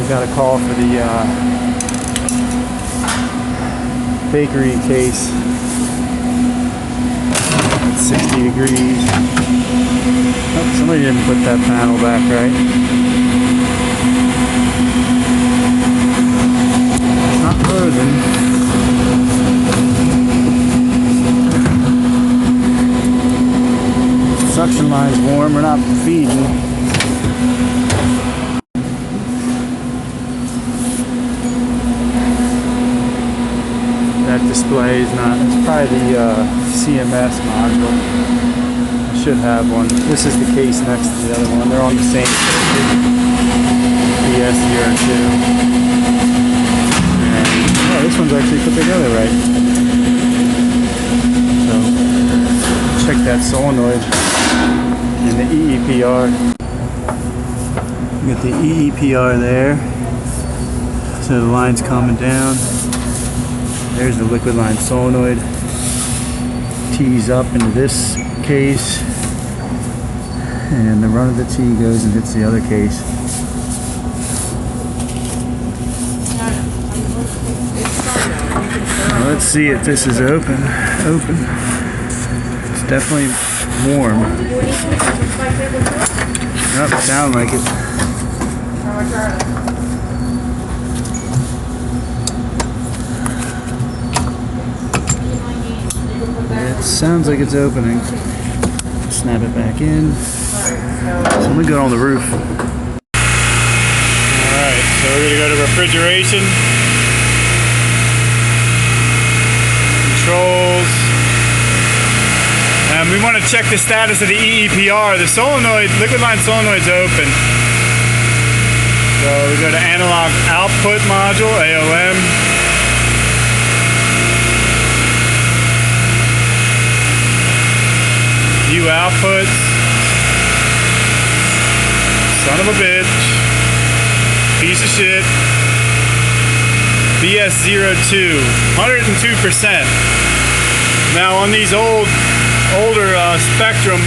We got a call for the bakery case. It's 60 degrees. Oh, somebody didn't put that panel back right. It's not frozen. Suction line's warm, we're not feeding. That display is not, it's probably the CMS module. I should have one. This is the case next to the other one. They're on the same circuit. ES02. And, oh, this one's actually put together right. So, check that solenoid. And the EEPR. We got the EEPR there. So the line's coming down. There's the liquid line solenoid. Tees up into this case. And the run of the tee goes and hits the other case. Now let's see if this is open. It's definitely warm. Nope, sound like it. It sounds like it's opening. Snap it back in. So I'm gonna go on the roof. Alright, so we're gonna go to refrigeration. Controls. We want to check the status of the EEPR. The solenoid, liquid line solenoid's open. So we go to analog output module, AOM. View outputs. Son of a bitch. Piece of shit. BS02, 102%. Now on these older Spectrum,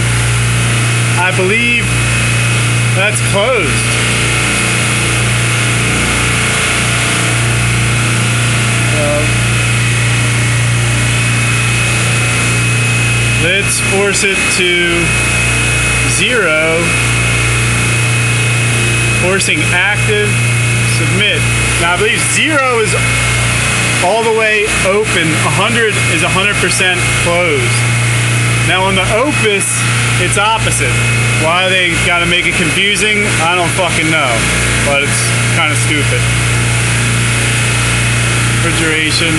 I believe that's closed. Let's force it to 0. Forcing active, submit. Now I believe 0 is all the way open, 100 is 100% closed. Now on the Opus, it's opposite. Why they gotta make it confusing, I don't fucking know. But it's kind of stupid. Refrigeration.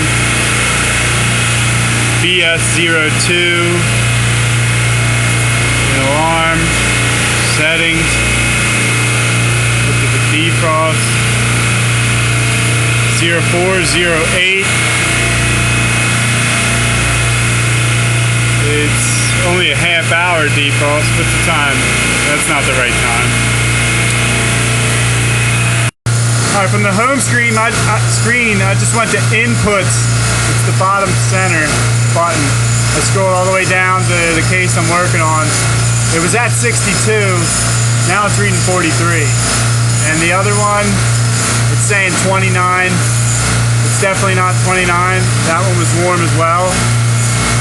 BS02. Alarm. Settings. Look at the defrost. 0408. It's only a half hour defrost. What's the time? That's not the right time. Alright, from the home screen, I just went to inputs. It's the bottom center button. I scrolled all the way down to the case I'm working on. It was at 62. Now it's reading 43. And the other one, it's saying 29. It's definitely not 29. That one was warm as well.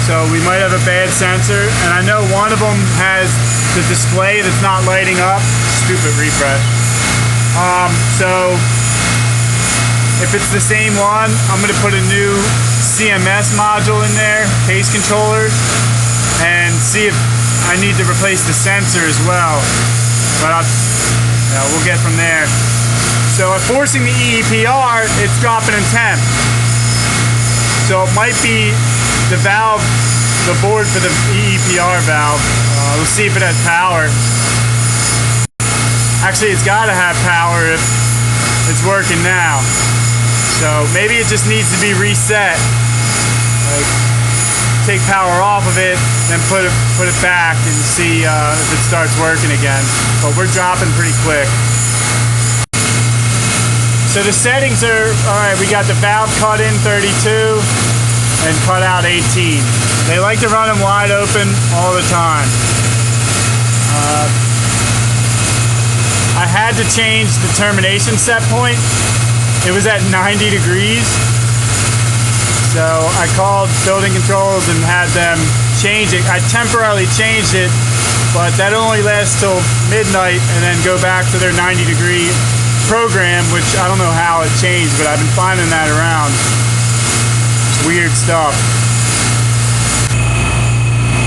So we might have a bad sensor, and I know one of them has the display that's not lighting up. Stupid refresh. So if it's the same one, I'm going to put a new CMS module in there, case controller, and see if I need to replace the sensor as well. But we'll get from there. So I'm forcing the EEPR, it's dropping in temp. So it might be the valve, the board for the EEPR valve. We'll see if it has power. Actually, it's got to have power if it's working now. So maybe it just needs to be reset. Like, take power off of it, then put it back and see if it starts working again. But we're dropping pretty quick. So the settings are, all right, we got the valve cut in 32 and cut out 18. They like to run them wide open all the time. I I had to change the termination set point. It was at 90 degrees. So I called building controls and had them change it. I temporarily changed it, but that only lasts till midnight and then go back to their 90-degree program, which I don't know how it changed, but I've been finding that around. It's weird stuff.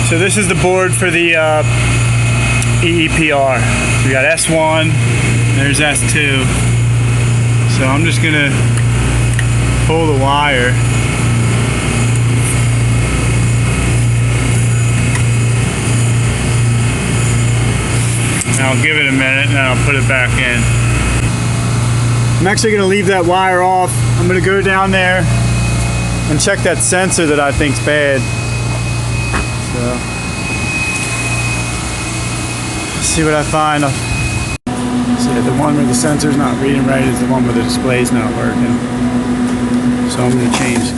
So this is the board for the EEPR. So we got S1, there's S2. So I'm just gonna pull the wire. And I'll give it a minute and then I'll put it back in. I'm actually gonna leave that wire off. I'm gonna go down there and check that sensor that I think's bad. So, see what I find. See, the one where the sensor's not reading right is the one where the display's not working. So I'm gonna change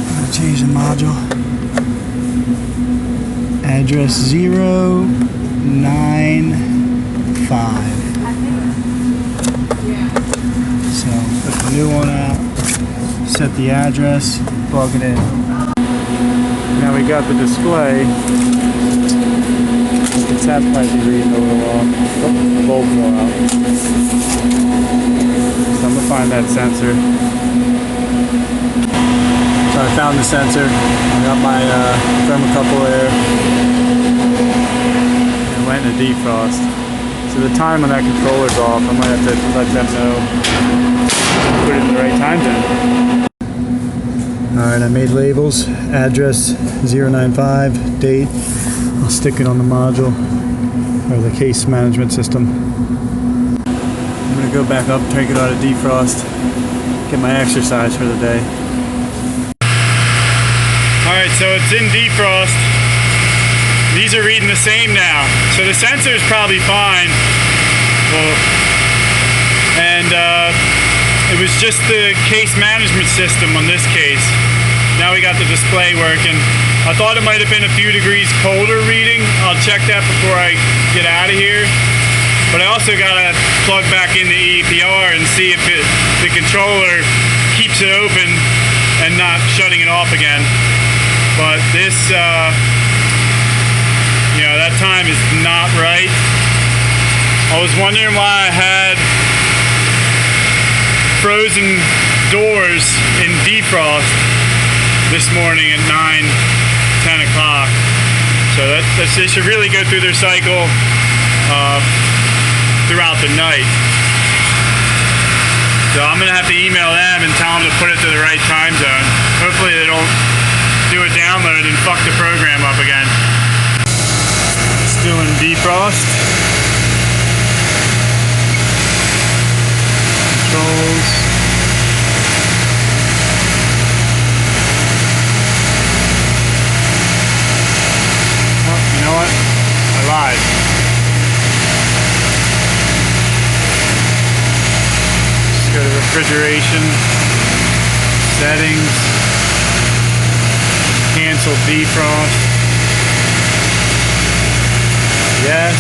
the module. Address 095. So put the new one out. Set the address. Plug it in. Now we got the display. It's that might be reading a little off. Oh, the bulb fell out. So I'm gonna find that sensor. So I found the sensor. I got my thermocouple there. And it went in a defrost. So the time when that controller's off, I might have to let them know. Put it in the right time zone. Alright, I made labels, address 095, date. I'll stick it on the module, or the case management system. I'm going to go back up, take it out of defrost, get my exercise for the day. Alright, so it's in defrost. These are reading the same now. So the sensor is probably fine. Well, and it was just the case management system on this case. Now we got the display working. I thought it might have been a few degrees colder reading. I'll check that before I get out of here. But I also got to plug back in the EEPR and see if the controller keeps it open and not shutting it off again. But this, you know, that time is not right. I was wondering why I had frozen doors in defrost this morning at 9-10 o'clock. So they should really go through their cycle throughout the night. So I'm gonna have to email them and tell them to put it to the right time zone. Hopefully they don't do a download and fuck the program up again. Still in defrost. Controls. Oh, you know what? I lied. Just go to refrigeration, settings, cancel defrost. Yes.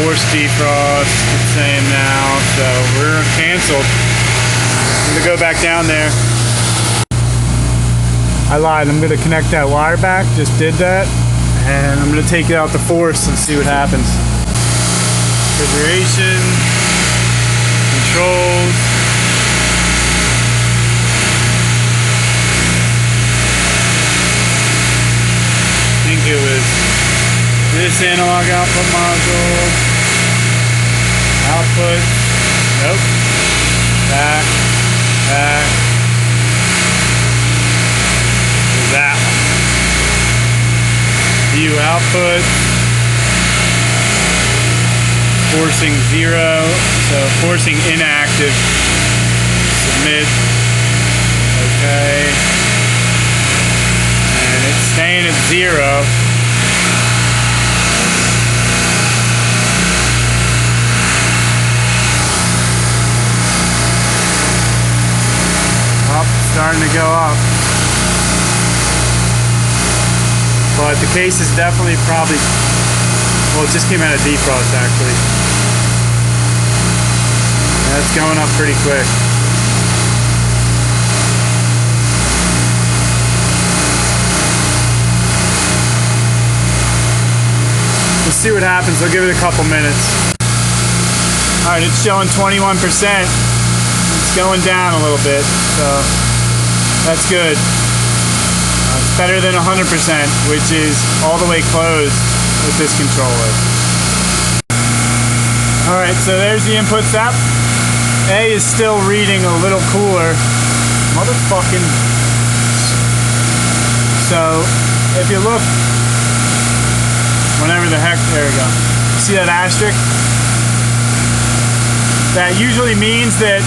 Force defrost, it's saying now, so we're canceled. I'm gonna go back down there. I lied, I'm gonna connect that wire back, just did that, and I'm gonna take it out the force and see what happens. Refrigeration, controls. I think it was this analog output module, output, nope, back, that one. View output, forcing 0, so forcing inactive, submit, okay, and it's staying at 0. starting to go up. But the case is definitely probably, well, it just came out of defrost actually. That's going up pretty quick. We'll see what happens. I'll give it a couple minutes. Alright, it's showing 21%. It's going down a little bit, so that's good. It's better than 100%, which is all the way closed with this controller. Alright, so there's the input step. A is still reading a little cooler. Motherfucking. So, if you look, whenever the heck, there we go. See that asterisk? That usually means that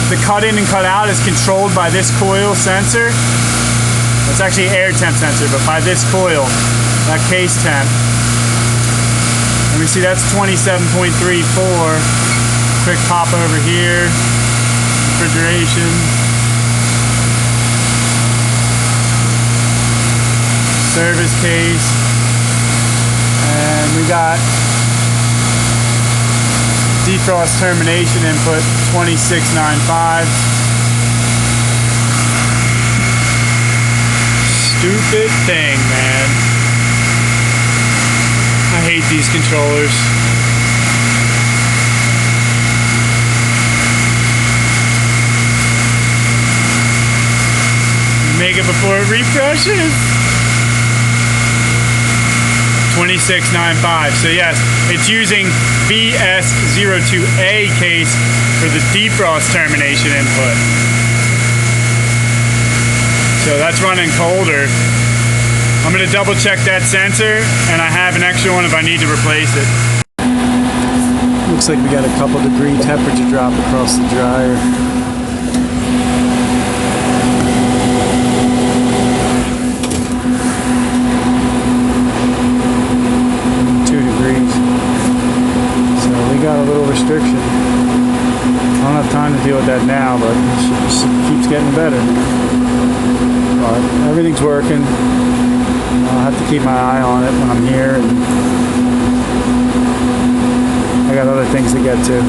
the cut in and cut out is controlled by this coil sensor. It's actually an air temp sensor, but by this coil, that case temp. Let me see, that's 27.34. Quick pop over here. Refrigeration. Service case. And we got defrost termination input 2695. Stupid thing, man. I hate these controllers. Make it before it refreshes. 2695. So yes, it's using BS02A case for the defrost termination input. So that's running colder. I'm going to double check that sensor, and I have an extra one if I need to replace it. Looks like we got a couple degree temperature drop across the dryer. Got a little restriction. I don't have time to deal with that now, but it just keeps getting better. But everything's working. I'll have to keep my eye on it when I'm here, and I got other things to get to.